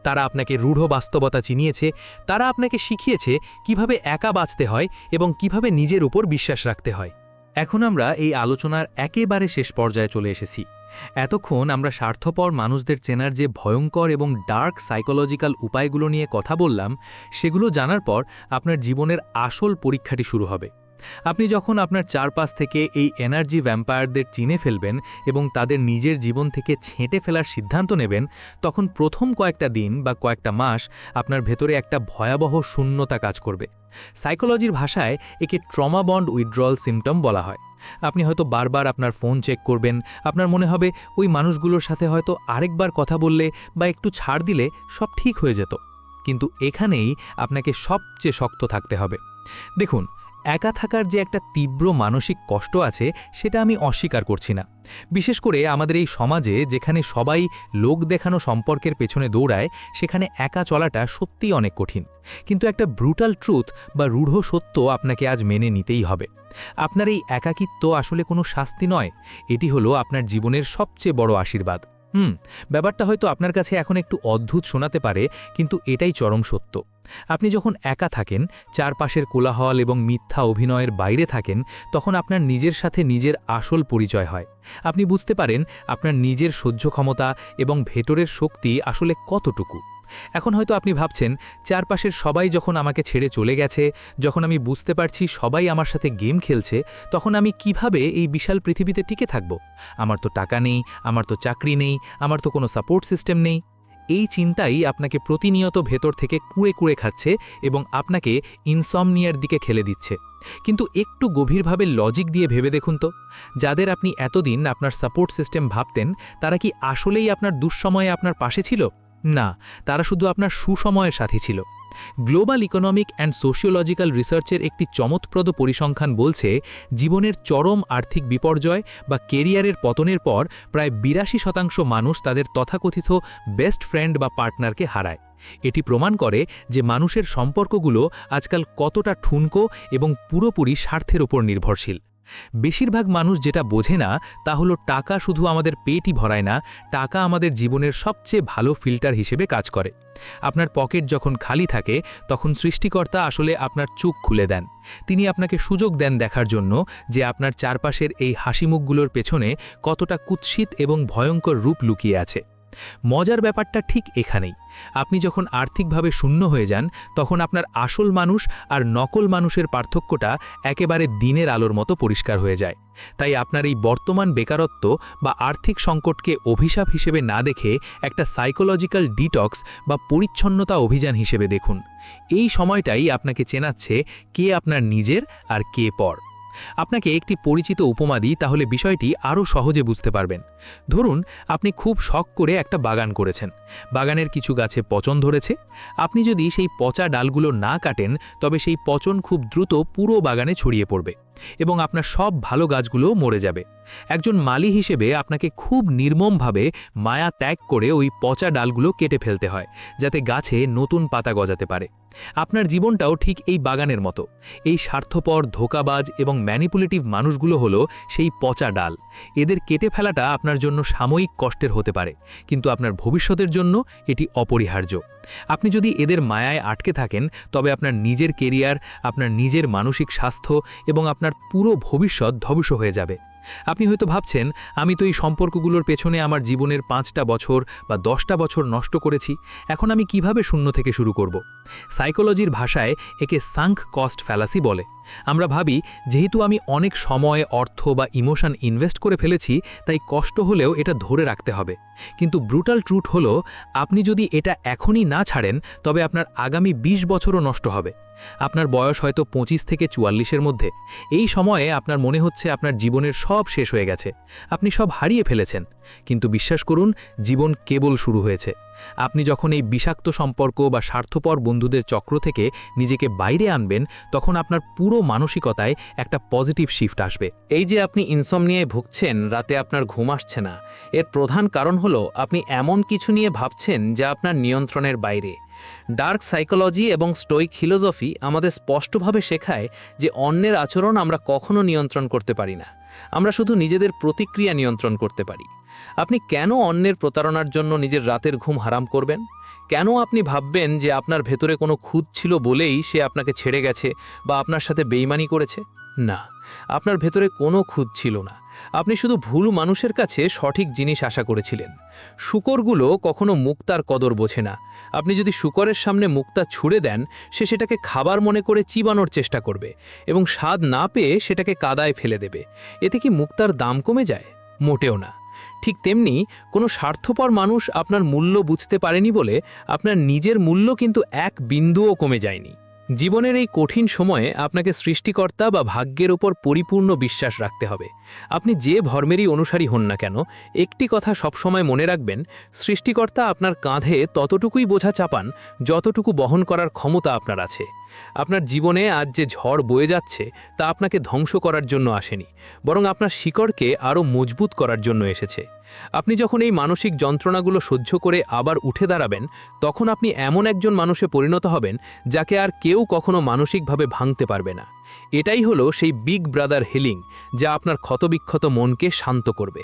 তারা আপনাকে রূঢ় বাস্তবতা চিনিয়েছে, তারা আপনাকে শিখিয়েছে কিভাবে একা বাঁচতে হয় এবং কিভাবে নিজের উপর বিশ্বাস রাখতে হয়। এখন আমরা এই আলোচনার একেবারে শেষ পর্যায়ে চলে এসেছি। এতক্ষণ আমরা স্বার্থপর মানুষদের চেনার যে ভয়ঙ্কর এবং ডার্ক সাইকোলজিক্যাল উপায়গুলো নিয়ে কথা বললাম, সেগুলো জানার পর আপনার জীবনের আসল পরীক্ষাটি শুরু হবে। আপনি যখন আপনার চারপাশ থেকে এই এনার্জি ভ্যাম্পায়ারদের চিনে ফেলবেন এবং তাদের নিজের জীবন থেকে ছেঁটে ফেলার সিদ্ধান্ত নেবেন, তখন প্রথম কয়েকটা দিন বা কয়েকটা মাস আপনার ভেতরে একটা ভয়াবহ শূন্যতা কাজ করবে। সাইকোলজির ভাষায় একে ট্রমা বন্ড উইথড্রল সিমটম বলা হয়। আপনি হয়তো বারবার আপনার ফোন চেক করবেন, আপনার মনে হবে ওই মানুষগুলোর সাথে হয়তো আরেকবার কথা বললে বা একটু ছাড় দিলে সব ঠিক হয়ে যেত। কিন্তু এখানেই আপনাকে সবচেয়ে শক্ত থাকতে হবে। দেখুন, একা থাকার যে একটা তীব্র মানসিক কষ্ট আছে, সেটা আমি অস্বীকার করছি না। বিশেষ করে আমাদের এই সমাজে যেখানে সবাই লোক দেখানো সম্পর্কের পেছনে দৌড়ায়, সেখানে একা চলাটা সত্যিই অনেক কঠিন। কিন্তু একটা ব্রুটাল ট্রুথ বা রূঢ় সত্য আপনাকে আজ মেনে নিতেই হবে। আপনার এই একাকিত্ব আসলে কোনো শাস্তি নয়, এটি হলো আপনার জীবনের সবচেয়ে বড় আশীর্বাদ। ব্যাপারটা হয়তো আপনার কাছে এখন একটু অদ্ভুত শোনাতে পারে, কিন্তু এটাই চরম সত্য। আপনি যখন একা থাকেন, চারপাশের কোলাহল এবং মিথ্যা অভিনয়ের বাইরে থাকেন, তখন আপনার নিজের সাথে নিজের আসল পরিচয় হয়। আপনি বুঝতে পারেন আপনার নিজের সহ্য ক্ষমতা এবং ভেতরের শক্তি আসলে কতটুকু। এখন হয়তো আপনি ভাবছেন, চারপাশের সবাই যখন আমাকে ছেড়ে চলে গেছে, যখন আমি বুঝতে পারছি সবাই আমার সাথে গেম খেলছে, তখন আমি কিভাবে এই বিশাল পৃথিবীতে টিকে থাকব? আমার তো টাকা নেই, আমার তো চাকরি নেই, আমার তো কোনো সাপোর্ট সিস্টেম নেই। এই চিন্তাই আপনাকে প্রতিনিয়ত ভেতর থেকে কুড়ে কুড়ে খাচ্ছে এবং আপনাকে ইনসমনিয়ার দিকে ঠেলে দিচ্ছে। কিন্তু একটু গভীরভাবে লজিক দিয়ে ভেবে দেখুন তো, যাদের আপনি এতদিন আপনার সাপোর্ট সিস্টেম ভাবতেন, তারা কি আসলেই আপনার দুঃসময়ে আপনার পাশে ছিল? না, তারা শুধু আপনার সুসময়ের সাথী ছিল। গ্লোবাল ইকোনমিক অ্যান্ড সোশিওলজিক্যাল রিসার্চের একটি চমৎপ্রদ পরিসংখ্যান বলছে, জীবনের চরম আর্থিক বিপর্যয় বা কেরিয়ারের পতনের পর প্রায় ৮২% মানুষ তাদের তথাকথিত বেস্ট ফ্রেন্ড বা পার্টনারকে হারায়। এটি প্রমাণ করে যে মানুষের সম্পর্কগুলো আজকাল কতটা ঠুনকো এবং পুরোপুরি স্বার্থের ওপর নির্ভরশীল। বেশিরভাগ মানুষ যেটা বোঝে না তা হলো, টাকা শুধু আমাদের পেটই ভরায় না, টাকা আমাদের জীবনের সবচেয়ে ভালো ফিল্টার হিসেবে কাজ করে। আপনার পকেট যখন খালি থাকে, তখন সৃষ্টিকর্তা আসলে আপনার চোখ খুলে দেন। তিনি আপনাকে সুযোগ দেন দেখার জন্য যে আপনার চারপাশের এই হাসিমুখগুলোর পেছনে কতটা কুৎসিত এবং ভয়ঙ্কর রূপ লুকিয়ে আছে। মজার ব্যাপারটা ঠিক এখানেই। আপনি যখন আর্থিকভাবে শূন্য হয়ে যান, তখন আপনার আসল মানুষ আর নকল মানুষের পার্থক্যটা একেবারে দিনের আলোর মতো পরিষ্কার হয়ে যায়। তাই আপনার এই বর্তমান বেকারত্ব বা আর্থিক সংকটকে অভিশাপ হিসেবে না দেখে একটা সাইকোলজিক্যাল ডিটক্স বা পরিচ্ছন্নতা অভিযান হিসেবে দেখুন। এই সময়টাই আপনাকে চেনাচ্ছে কে আপনার নিজের আর কে পর। আপনাকে একটি পরিচিত উপমা দিই, তাহলে বিষয়টি আরও সহজে বুঝতে পারবেন। ধরুন, আপনি খুব শখ করে একটা বাগান করেছেন। বাগানের কিছু গাছে পচন ধরেছে। আপনি যদি সেই পচা ডালগুলো না কাটেন, তবে সেই পচন খুব দ্রুত পুরো বাগানে ছড়িয়ে পড়বে এবং আপনার সব ভালো গাছগুলো মরে যাবে। একজন মালি হিসেবে আপনাকে খুব নির্মমভাবে মায়া ত্যাগ করে ওই পচা ডালগুলো কেটে ফেলতে হয়, যাতে গাছে নতুন পাতা গজাতে পারে। আপনার জীবনটাও ঠিক এই বাগানের মতো। এই স্বার্থপর, ধোঁকাবাজ এবং ম্যানিপুলেটিভ মানুষগুলো হলো সেই পচা ডাল। এদের কেটে ফেলাটা আপনার জন্য সাময়িক কষ্টের হতে পারে, কিন্তু আপনার ভবিষ্যতের জন্য এটি অপরিহার্য। আপনি যদি এদের মায়ায় আটকে থাকেন, তবে আপনার নিজের কেরিয়ার, আপনার নিজের মানসিক স্বাস্থ্য এবং আপনার পুরো ভবিষ্যৎ ধ্বংস হয়ে যাবে। আপনি হয়তো ভাবছেন, আমি তো এই সম্পর্কগুলোর পেছনে আমার জীবনের 5টা বছর বা 10টা বছর নষ্ট করেছি, এখন আমি কিভাবে শূন্য থেকে শুরু করব? সাইকোলজির ভাষায় একে সাঙ্ক কস্ট ফ্যালাসি বলে। আমরা ভাবি, যেহেতু আমি অনেক সময়, অর্থ বা ইমোশন ইনভেস্ট করে ফেলেছি, তাই কষ্ট হলেও এটা ধরে রাখতে হবে। কিন্তু ব্রুটাল ট্রুথ হলো, আপনি যদি এটা এখনই না ছাড়েন, তবে আপনার আগামী 20 বছরও নষ্ট হবে। আপনার বয়স হয়তো 25 থেকে 44-এর মধ্যে। এই সময়ে আপনার মনে হচ্ছে আপনার জীবনের সব শেষ হয়ে গেছে, আপনি সব হারিয়ে ফেলেছেন। কিন্তু বিশ্বাস করুন, জীবন কেবল শুরু হয়েছে। আপনি যখন এই বিষাক্ত সম্পর্ক বা স্বার্থপর বন্ধুদের চক্র থেকে নিজেকে বাইরে আনবেন, তখন আপনার পুরো মানসিকতায় একটা পজিটিভ শিফট আসবে। এই যে আপনি ইনসমনিয়ায় ভুগছেন, রাতে আপনার ঘুম আসছে না, এর প্রধান কারণ হলো আপনি এমন কিছু নিয়ে ভাবছেন যা আপনার নিয়ন্ত্রণের বাইরে। ডার্ক সাইকোলজি এবং স্টোইক ফিলোসফি আমাদের স্পষ্টভাবে শেখায় যে অন্যের আচরণ আমরা কখনো নিয়ন্ত্রণ করতে পারি না, আমরা শুধু নিজেদের প্রতিক্রিয়া নিয়ন্ত্রণ করতে পারি। আপনি কেন অন্যের প্রতারণার জন্য নিজের রাতের ঘুম হারাম করবেন? কেন আপনি ভাববেন যে আপনার ভেতরে কোনো খুঁত ছিল বলেই সে আপনাকে ছেড়ে গেছে বা আপনার সাথে বেইমানি করেছে? না, আপনার ভেতরে কোনো খুঁত ছিল না। আপনি শুধু ভুল মানুষের কাছে সঠিক জিনিস আশা করেছিলেন। শূকরগুলো কখনো মুক্তার কদর বোঝে না। আপনি যদি শূকরের সামনে মুক্তা ছুঁড়ে দেন, সে সেটাকে খাবার মনে করে চিবানোর চেষ্টা করবে এবং স্বাদ না পেয়ে সেটাকে কাদায় ফেলে দেবে। এতে কি মুক্তার দাম কমে যায়? মোটেও না। ঠিক তেমনি কোনো স্বার্থপর মানুষ আপনার মূল্য বুঝতে পারেনি বলে আপনার নিজের মূল্য কিন্তু এক বিন্দুও কমে যায়নি। জীবনের এই কঠিন সময়ে আপনাকে সৃষ্টিকর্তা বা ভাগ্যের ওপর পরিপূর্ণ বিশ্বাস রাখতে হবে। আপনি যে ধর্মেরই অনুসারী হন না কেন, একটি কথা সবসময় মনে রাখবেন, সৃষ্টিকর্তা আপনার কাঁধে ততটুকুই বোঝা চাপান যতটুকু বহন করার ক্ষমতা আপনার আছে। আপনার জীবনে আজ যে ঝড় বয়ে যাচ্ছে, তা আপনাকে ধ্বংস করার জন্য আসেনি, বরং আপনার শিকড়কে আরও মজবুত করার জন্য এসেছে। আপনি যখন এই মানসিক যন্ত্রণাগুলো সহ্য করে আবার উঠে দাঁড়াবেন, তখন আপনি এমন একজন মানুষে পরিণত হবেন যাকে আর কেউ কখনো মানসিকভাবে ভাঙতে পারবে না। এটাই হলো সেই বিগ ব্রাদার হিলিং, যা আপনার ক্ষতবিক্ষত মনকে শান্ত করবে।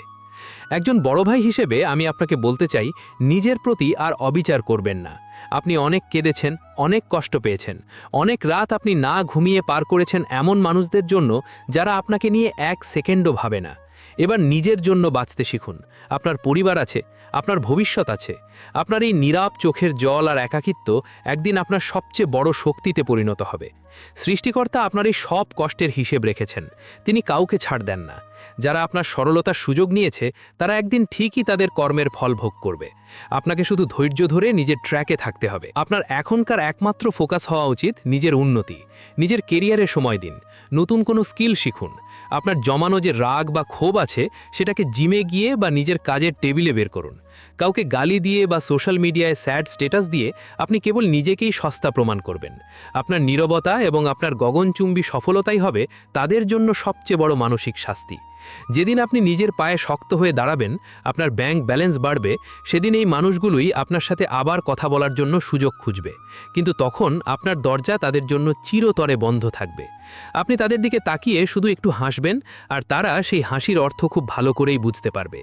একজন বড় ভাই হিসেবে আমি আপনাকে বলতে চাই, নিজের প্রতি আর অবিচার করবেন না। আপনি অনেক কেঁদেছেন, অনেক কষ্ট পেয়েছেন, অনেক রাত আপনি না ঘুমিয়ে পার করেছেন এমন মানুষদের জন্য যারা আপনাকে নিয়ে এক সেকেন্ডও ভাবে না। এবার নিজের জন্য বাঁচতে শিখুন। আপনার পরিবার আছে, আপনার ভবিষ্যৎ আছে। আপনার এই নীরব চোখের জল আর একাকিত্ব একদিন আপনার সবচেয়ে বড় শক্তিতে পরিণত হবে। সৃষ্টিকর্তা আপনার এই সব কষ্টের হিসেব রেখেছেন, তিনি কাউকে ছাড় দেন না। যারা আপনার সরলতার সুযোগ নিয়েছে তারা একদিন ঠিকই তাদের কর্মের ফল ভোগ করবে। আপনাকে শুধু ধৈর্য ধরে নিজের ট্র্যাকে থাকতে হবে। আপনার এখনকার একমাত্র ফোকাস হওয়া উচিত নিজের উন্নতি। নিজের কেরিয়ারে সময় দিন, নতুন কোনো স্কিল শিখুন। আপনার জমানো যে রাগ বা ক্ষোভ আছে সেটাকে জিমে গিয়ে বা নিজের কাজের টেবিলে বের করুন। কাউকে গালি দিয়ে বা সোশ্যাল মিডিয়ায় স্যাড স্ট্যাটাস দিয়ে আপনি কেবল নিজেকেই সস্তা প্রমাণ করবেন। আপনার নীরবতা এবং আপনার গগনচুম্বী সফলতাই হবে তাদের জন্য সবচেয়ে বড় মানসিক শাস্তি। যেদিন আপনি নিজের পায়ে শক্ত হয়ে দাঁড়াবেন, আপনার ব্যাংক ব্যালেন্স বাড়বে, সেদিন এই মানুষগুলোই আপনার সাথে আবার কথা বলার জন্য সুযোগ খুঁজবে। কিন্তু তখন আপনার দরজা তাদের জন্য চিরতরে বন্ধ থাকবে। আপনি তাদের দিকে তাকিয়ে শুধু একটু হাসবেন, আর তারা সেই হাসির অর্থ খুব ভালো করেই বুঝতে পারবে।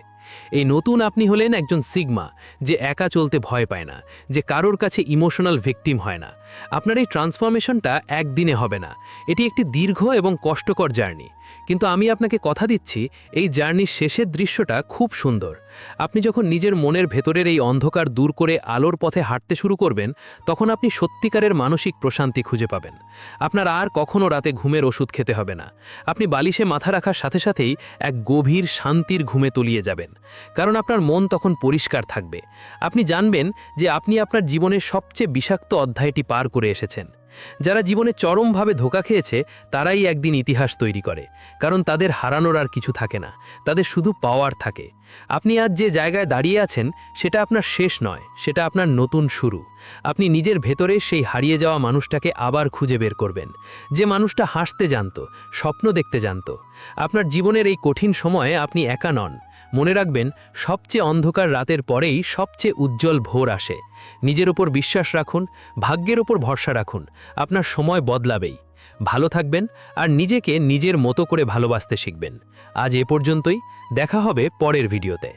এই নতুন আপনি হলেন একজন সিগমা, যে একা চলতে ভয় পায় না, যে কারোর কাছে ইমোশনাল ভিকটিম হয় না। আপনার এই ট্রান্সফরমেশনটা একদিনে হবে না, এটি একটি দীর্ঘ এবং কষ্টকর জার্নি। কিন্তু আমি আপনাকে কথা দিচ্ছি, এই জার্নির শেষের দৃশ্যটা খুব সুন্দর। আপনি যখন নিজের মনের ভেতরের এই অন্ধকার দূর করে আলোর পথে হাঁটতে শুরু করবেন, তখন আপনি সত্যিকারের মানসিক প্রশান্তি খুঁজে পাবেন। আপনার আর কখনো রাতে ঘুমের ওষুধ খেতে হবে না। আপনি বালিশে মাথা রাখার সাথে সাথেই এক গভীর শান্তির ঘুমে তলিয়ে যাবেন, কারণ আপনার মন তখন পরিষ্কার থাকবে। আপনি জানবেন যে আপনি আপনার জীবনের সবচেয়ে বিষাক্ত অধ্যায়টি পার করে এসেছেন। যারা জীবনে চরমভাবে ধোঁকা খেয়েছে তারাই একদিন ইতিহাস তৈরি করে, কারণ তাদের হারানোর আর কিছু থাকে না, তাদের শুধু পাওয়ার থাকে। আপনি আজ যে জায়গায় দাঁড়িয়ে আছেন সেটা আপনার শেষ নয়, সেটা আপনার নতুন শুরু। আপনি নিজের ভেতরে সেই হারিয়ে যাওয়া মানুষটাকে আবার খুঁজে বের করবেন, যে মানুষটা হাসতে জানত, স্বপ্ন দেখতে জানত। আপনার জীবনের এই কঠিন সময়ে আপনি একা নন। মনে রাখবেন, সবচেয়ে অন্ধকার রাতের পরেই সবচেয়ে উজ্জ্বল ভোর আসে। নিজের ওপর বিশ্বাস রাখুন, ভাগ্যের ওপর ভরসা রাখুন, আপনার সময় বদলাবেই। ভালো থাকবেন আর নিজেকে নিজের মতো করে ভালোবাসতে শিখবেন। আজ এ পর্যন্তই, দেখা হবে পরের ভিডিওতে।